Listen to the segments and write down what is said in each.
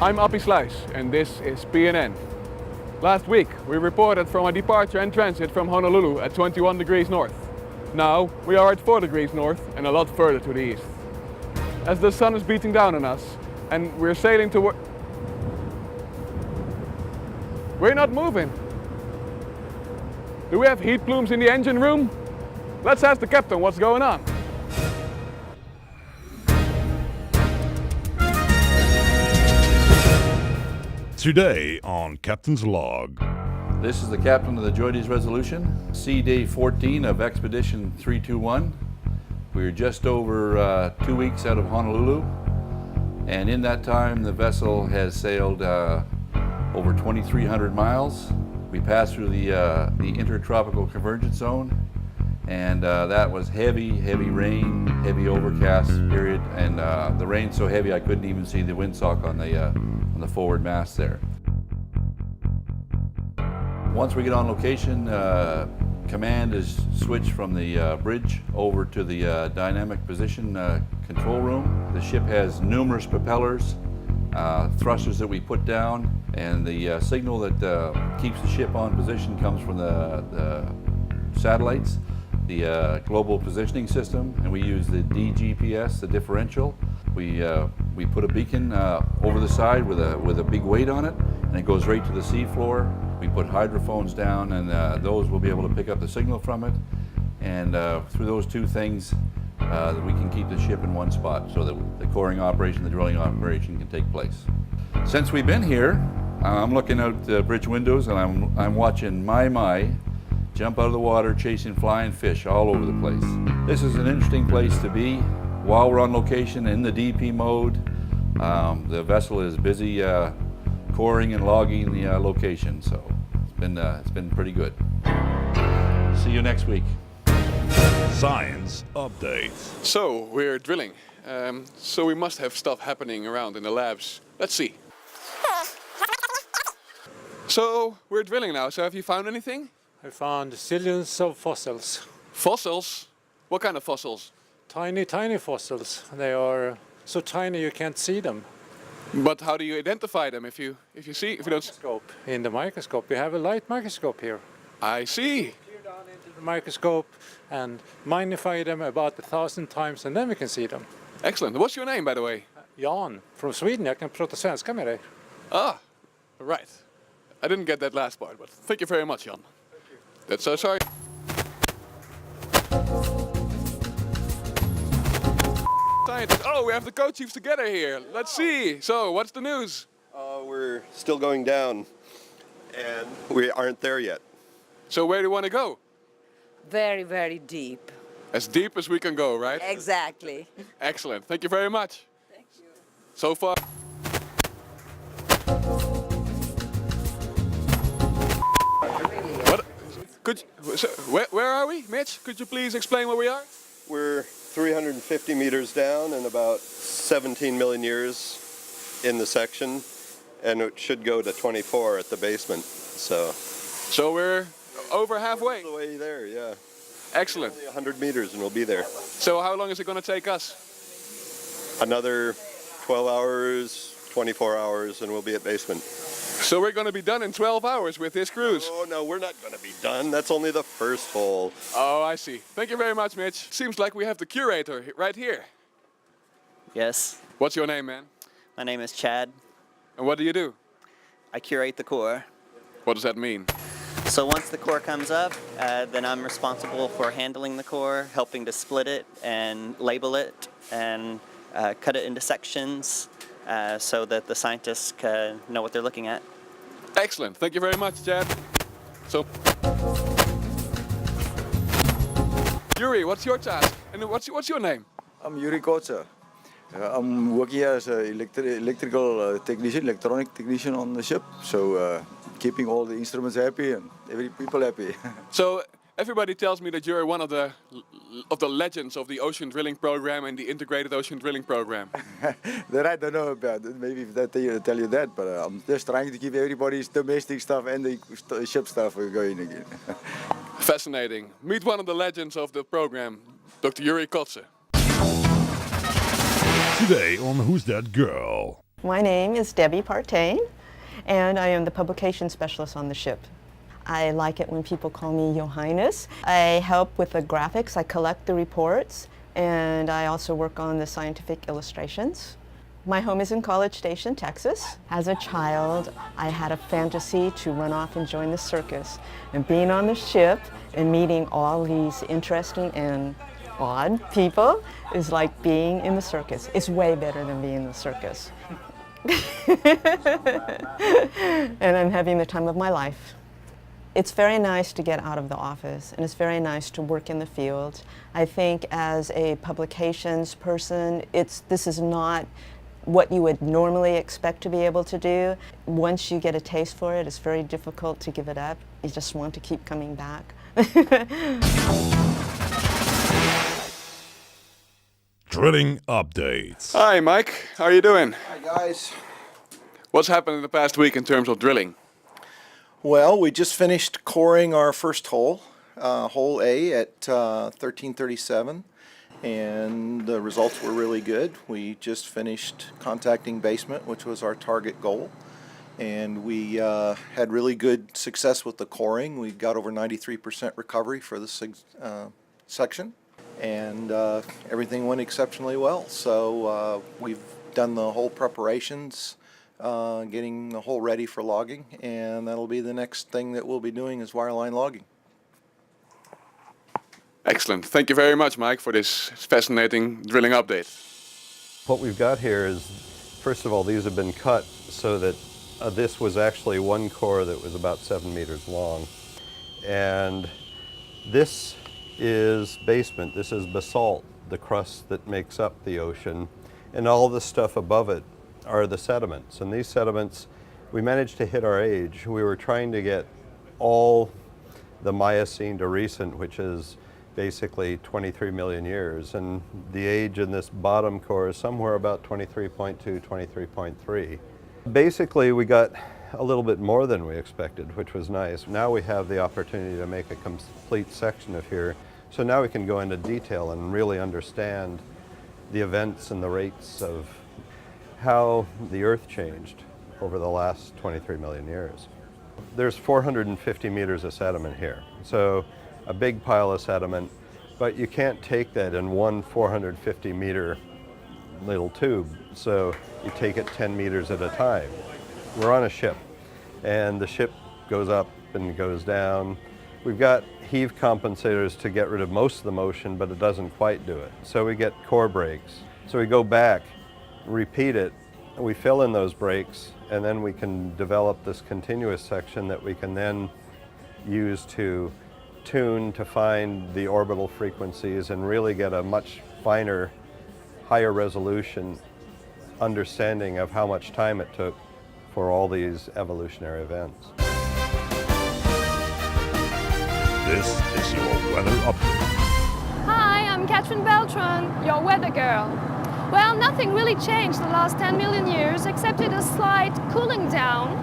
I'm Appie Slice and this is PNN. Last week we reported from a departure and transit from Honolulu at 21 degrees north. Now we are at 4 degrees north and a lot further to the east. As the sun is beating down on us and we're sailing toward... We're not moving. Do we have heat plumes in the engine room? Let's ask the captain what's going on. Today on Captain's Log. This is the captain of the Joyde's Resolution, sea day 14 of Expedition 321. We're just over 2 weeks out of Honolulu, and in that time the vessel has sailed over 2,300 miles. We passed through the intertropical convergence zone, and that was heavy rain, heavy overcast period, and the rain so heavy I couldn't even see the windsock on the forward mast there. Once we get on location, command is switched from the bridge over to the dynamic position control room. The ship has numerous propellers, thrusters that we put down, and the signal that keeps the ship on position comes from the satellites, the global positioning system, and we use the DGPS, the differential. We put a beacon over the side with a big weight on it, and it goes right to the sea floor. We put hydrophones down, and those will be able to pick up the signal from it. And through those two things, we can keep the ship in one spot so that the coring operation, the drilling operation can take place. Since we've been here, I'm looking out the bridge windows, and I'm watching my jump out of the water, chasing flying fish all over the place. This is an interesting place to be. While we're on location in the DP mode, the vessel is busy coring and logging the location, so it's been pretty good. See you next week. Science update. So we're drilling, so we must have stuff happening around in the labs. Let's see. So we're drilling now, so have you found anything? I found zillions of fossils. Fossils? What kind of fossils? Tiny fossils. They are so tiny you can't see them. But how do you identify them if you don't? Microscope. In the microscope, we have a light microscope here. I see. Peer down into the microscope and magnify them about 1,000 times, and then we can see them. Excellent. What's your name, by the way? Jan, from Sweden. Jag kan prata svenska med dig. Ah, right. I didn't get that last part, but thank you very much, Jan. Thank you. That's so sorry. Oh, we have the co-chiefs together here. Let's see. So, what's the news? We're still going down, and we aren't there yet. So, where do you want to go? Very deep. As deep as we can go, right? Exactly. Excellent. Thank you very much. Thank you. So far. What? Where are we, Mitch? Could you please explain where we are? We're 350 meters down and about 17 million years in the section, and it should go to 24 at the basement. So we're over halfway. All the way there, yeah. Excellent. Only 100 meters and we'll be there. So how long is it going to take us? Another 12 hours, 24 hours, and we'll be at basement. So we're going to be done in 12 hours with this cruise. Oh no, we're not going to be done. That's only the first hole. Oh, I see. Thank you very much, Mitch. Seems like we have the curator right here. Yes, What's your name, man? my name is Chad. And what do you do? I curate the core. What does that mean? So once the core comes up, then I'm responsible for handling the core, helping to split it and label it and cut it into sections so that the scientists can know what they're looking at. Excellent. Thank you very much, Chad. So, Yuri, what's your task? And what's your name? I'm Yuri Kotza. I'm working here as an electrical technician, electronic technician on the ship. So keeping all the instruments happy and every people happy. So everybody tells me that you're one of the legends of the ocean drilling program and the integrated ocean drilling program. That I don't know about. Maybe if they tell you that, but I'm just trying to keep everybody's domestic stuff and the ship stuff going again. Fascinating. Meet one of the legends of the program, Dr. Yuri Kotze. Today on Who's That Girl? My name is Debbie Partain, and I am the publication specialist on the ship. I like it when people call me Your Highness. I help with the graphics, I collect the reports, and I also work on the scientific illustrations. My home is in College Station, Texas. As a child, I had a fantasy to run off and join the circus. And being on the ship and meeting all these interesting and odd people is like being in the circus. It's way better than being in the circus. And I'm having the time of my life. It's very nice to get out of the office, and it's very nice to work in the field. I think as a publications person, this is not what you would normally expect to be able to do. Once you get a taste for it, it's very difficult to give it up. You just want to keep coming back. Drilling updates. Hi Mike, how are you doing? Hi guys. What's happened in the past week in terms of drilling? Well, we just finished coring our first hole, hole A at 1337, and the results were really good. We just finished contacting basement, which was our target goal, and we had really good success with the coring. We got over 93% recovery for the section, and everything went exceptionally well. So we've done the whole preparations, getting the hole ready for logging, and that'll be the next thing that we'll be doing is wireline logging. Excellent. Thank you very much, Mike, for this fascinating drilling update. What we've got here is, first of all, these have been cut so that this was actually one core that was about 7 meters long. And this is basement. This is basalt, the crust that makes up the ocean. And all the stuff above it are the sediments. And these sediments, we managed to hit our age. We were trying to get all the Miocene to recent, which is basically 23 million years. And the age in this bottom core is somewhere about 23.2, 23.3. Basically, we got a little bit more than we expected, which was nice. Now we have the opportunity to make a complete section of here. So now we can go into detail and really understand the events and the rates of how the Earth changed over the last 23 million years. There's 450 meters of sediment here, so a big pile of sediment, but you can't take that in one 450 meter little tube, so you take it 10 meters at a time. We're on a ship, and the ship goes up and goes down. We've got heave compensators to get rid of most of the motion, but it doesn't quite do it. So we get core breaks. So we go back, repeat it, we fill in those breaks, and then we can develop this continuous section that we can then use to tune to find the orbital frequencies and really get a much finer, higher resolution understanding of how much time it took for all these evolutionary events. This is your weather update. Hi, I'm Beltran, your weather girl. Well, nothing really changed the last 10 million years, except a slight cooling down,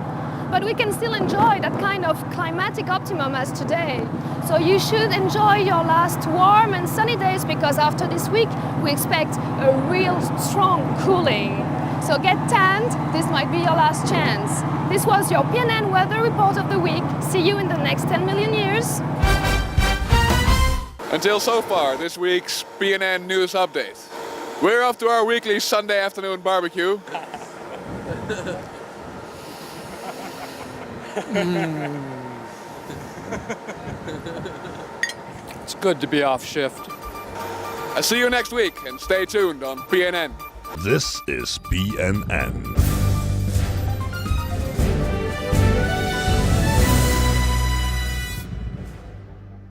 but we can still enjoy that kind of climatic optimum as today. So you should enjoy your last warm and sunny days, because after this week we expect a real strong cooling. So get tanned, this might be your last chance. This was your PNN weather report of the week. See you in the next 10 million years. Until so far, this week's PNN News Update. We're off to our weekly Sunday afternoon barbecue. It's good to be off shift. I'll see you next week, and stay tuned on PNN. This is PNN.